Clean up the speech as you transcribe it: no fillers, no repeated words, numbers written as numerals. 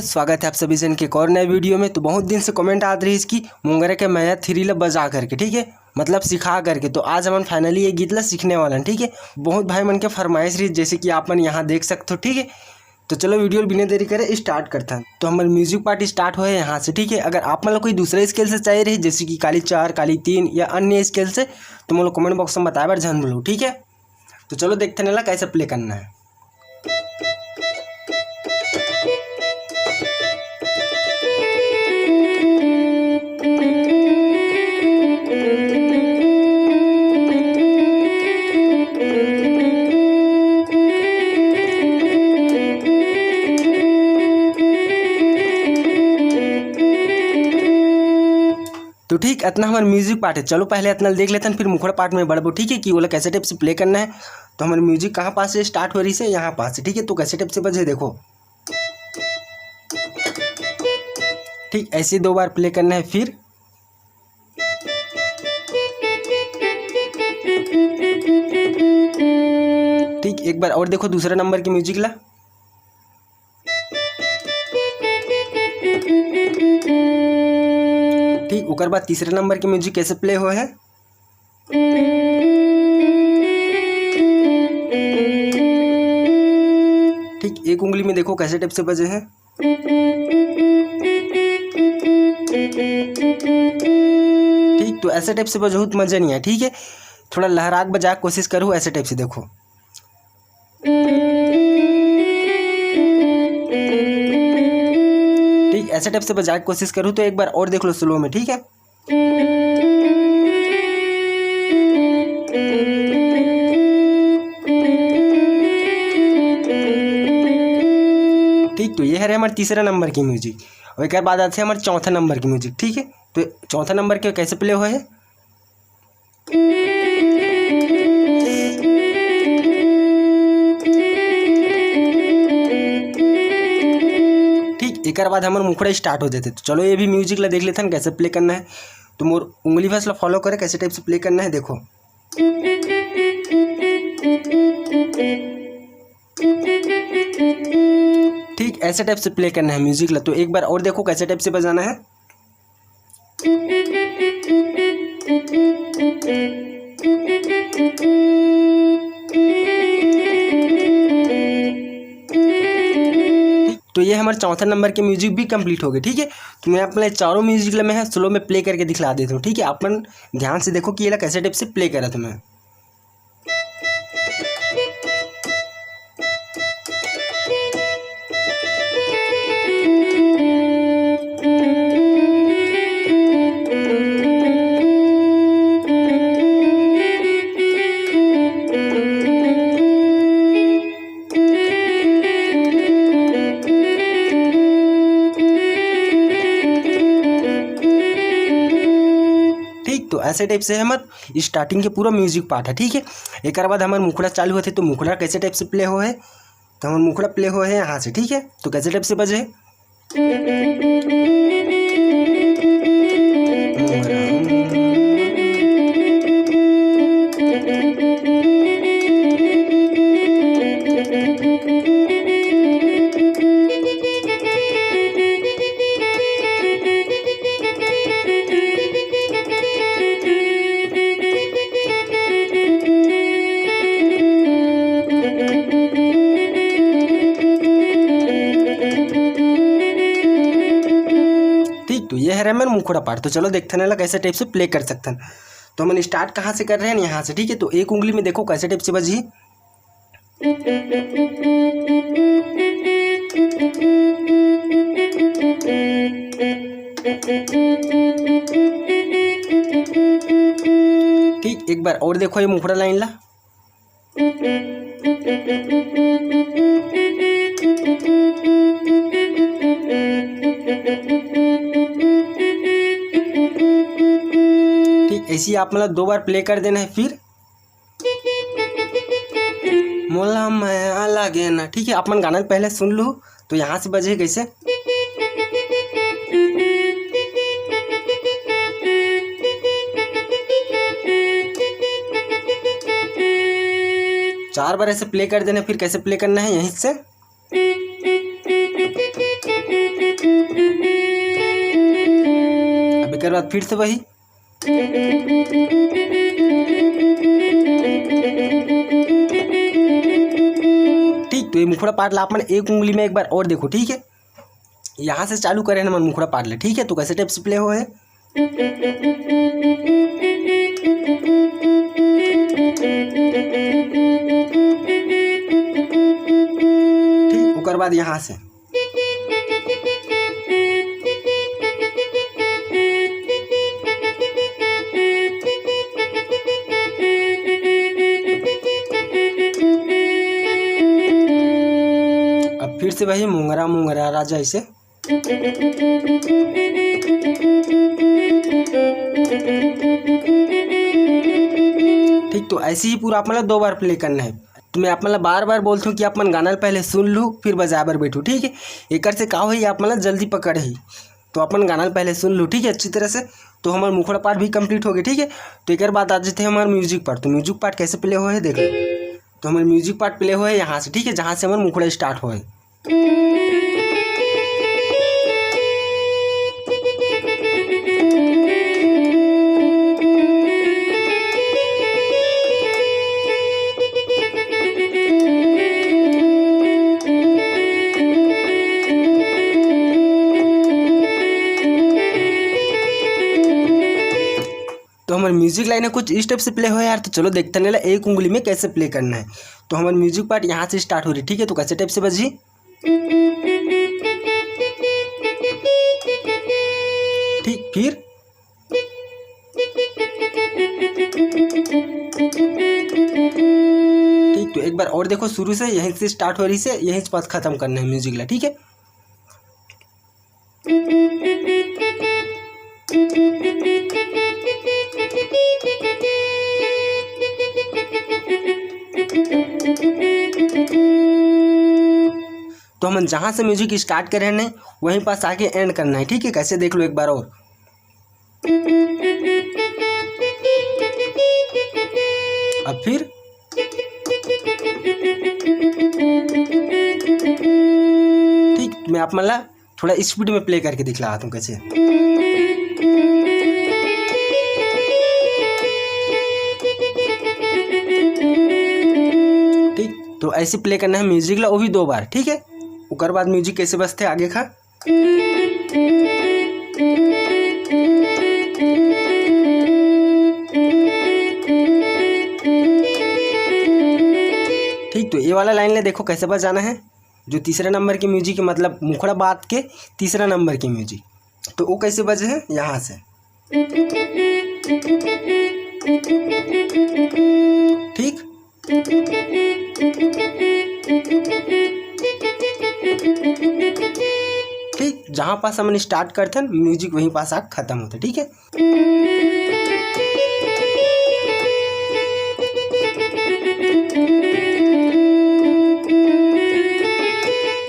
स्वागत है आप सभी जन के एक और नए वीडियो में। तो बहुत दिन से कमेंट आते रही इसकी मुंगरे के मैया थ्रीला बजा करके, ठीक है, मतलब सिखा करके। तो आज हम फाइनली ये गीत ला सीखने वाला हैं, ठीक है। बहुत भाई मन के फरमाइश रही, जैसे कि आप मन यहाँ देख सकते हो, ठीक है। तो चलो वीडियो बिना देरी करे स्टार्ट करते हैं। तो हमारे म्यूजिक पार्ट स्टार्ट हो है यहाँ से, ठीक है। अगर आप मतलब कोई दूसरे स्केल से चाहिए रही, जैसे कि काली 4, काली 3 या अन्य स्केल से, तो मतलब कमेंट बॉक्स में बताए बार जन बोलो, ठीक है। तो चलो देखते ना कैसे प्ले करना है। तो ठीक इतना हमारे म्यूजिक पार्ट है। चलो पहले इतना देख लेते हैं, फिर मुखड़ा पार्ट में बढ़बो, ठीक है, कि बोला कैसे टाइप से प्ले करना है। तो हमारे म्यूजिक कहाँ पास से स्टार्ट हो रही है, यहाँ पास से, ठीक है। तो कैसे टाइप से बजे देखो, ठीक ऐसे 2 बार प्ले करना है। फिर ठीक एक बार और देखो दूसरा नंबर की म्यूजिक ला, ठीक। उसके बाद तीसरे नंबर की म्यूजिक कैसे प्ले हो है, ठीक। एक उंगली में देखो कैसे टाइप से बजे हैं, ठीक। तो ऐसे टाइप से बजे तो मजा नहीं है, ठीक है। थोड़ा लहरा के बजा कोशिश करो, ऐसे टाइप से देखो, ठीक। ऐसे टाइप से बजा के कोशिश करूँ। तो एक बार और देख लो स्लो में, ठीक है। ठीक। तो ये है हमारे तीसरा नंबर की म्यूजिक। और एक बाद आते हैं हमारे चौथा नंबर की म्यूजिक, ठीक है। तो चौथा नंबर के कैसे प्ले हुआ है, ठीक। एक बाद हमारे मुखड़ा स्टार्ट हो जाते। तो चलो ये भी म्यूजिक ला देख लेते हैं कैसे प्ले करना है। तो मोर उंगली फर्स्ट ला फॉलो करे कैसे टाइप से प्ले करना है, देखो, ठीक। ऐसे टाइप से प्ले करना है म्यूजिक ला। तो एक बार और देखो कैसे टाइप से बजाना है, तो ये हमारे चौथा नंबर के म्यूजिक भी कंप्लीट हो गए, ठीक है। तो मैं अपने चारों म्यूजिक में है स्लो में प्ले करके दिखला देता हूँ, ठीक है। अपन ध्यान से देखो कि ये कैसे टाइप से प्ले करा था मैं, तो ऐसे टाइप से हमारे स्टार्टिंग के पूरा म्यूजिक पार्ट है, ठीक है। एक बाद हमारे मुखड़ा चालू होते। तो मुखड़ा कैसे टाइप से प्ले हो है, तो हमारे मुखड़ा प्ले हो है यहाँ से, ठीक है। तो कैसे टाइप से बजे, तो ये है हमारा मुखड़ा पार्ट। तो चलो देखते हैं कैसे टाइप से प्ले कर सकते हैं। तो हम स्टार्ट कहाँ से कर रहे हैं, यहाँ से, ठीक है। तो एक उंगली में देखो कैसे टाइप से बजी, ठीक। एक बार और देखो ये मुखड़ा लाइन ला, ऐसे ही आप मतलब 2 बार प्ले कर देना है। फिर मोला मैं लागे ना, ठीक है। अपन गाना पहले सुन लो तो यहाँ से बजे कैसे। चार बार ऐसे प्ले कर देना। फिर कैसे प्ले करना है यहीं से। अब एक बाद फिर से वही। ठीक, तो ये मुखड़ा पाटला अपन एक उंगली में एक बार और देखो, ठीक है। यहाँ से चालू करें ना मुखड़ा पाटला, ठीक है। तो कैसे टाइप से प्ले हो है। ठीक, उसके बाद यहाँ से अब फिर से वही मुंगरा मुंगरा राजा ऐसे। ठीक, तो ऐसे ही पूरा आप मतलब 2 बार प्ले करना है। तो मैं आप मतलब बार बार बोलता हूँ कि आप मन गाना पहले सुन लूँ फिर बजाबर बैठो, ठीक है। एक से का हो आप मतलब जल्दी पकड़ ही। तो अपन गाना पहले सुन लूँ, ठीक है, अच्छी तरह से। तो हमारा मुखड़ा पार्ट भी कंप्लीट हो गया, ठीक है। तो एक बाद आ जाते हैं हमारा म्यूजिक पार्ट। तो म्यूजिक पार्ट कैसे प्ले हो है देखो। तो हमारे म्यूजिक पार्ट प्ले हो है यहाँ से, ठीक है, जहाँ से हमारा मुखड़ा स्टार्ट हो है। तो हमारे म्यूजिक लाइन कुछ इस टाइप से प्ले हो यार। तो चलो देखते नहीं एक उंगली में कैसे प्ले करना है। तो हमारे म्यूजिक पार्ट यहाँ से स्टार्ट हो रही, ठीक है। तो कैसे टाइप से बजी। ठीक, फिर ठीक, तो एक बार और देखो शुरू से यहीं से स्टार्ट हो रही से यहीं से पास खत्म करना है म्यूजिक ला, ठीक है। तो हम जहाँ से म्यूजिक स्टार्ट कर रहे हैं वहीं पास आके एंड करना है, ठीक है। कैसे देख लो एक बार और। अब फिर ठीक, मैं आप मतलब थोड़ा स्पीड में प्ले करके दिखला रहा हूँ कैसे। ठीक, तो ऐसे प्ले करना है म्यूजिक ला, वो भी 2 बार, ठीक है। उसके बाद म्यूजिक कैसे बजते आगे का। ठीक, तो ये वाला लाइन ले देखो कैसे बजाना है। जो तीसरे नंबर की म्यूजिक मतलब मुखड़ा बात के तीसरा नंबर की म्यूजिक, तो वो कैसे बजे है यहाँ से। ठीक, ठीक, जहाँ पास हमने स्टार्ट करते हैं म्यूजिक वहीं पास आ खत्म होता है, ठीक है।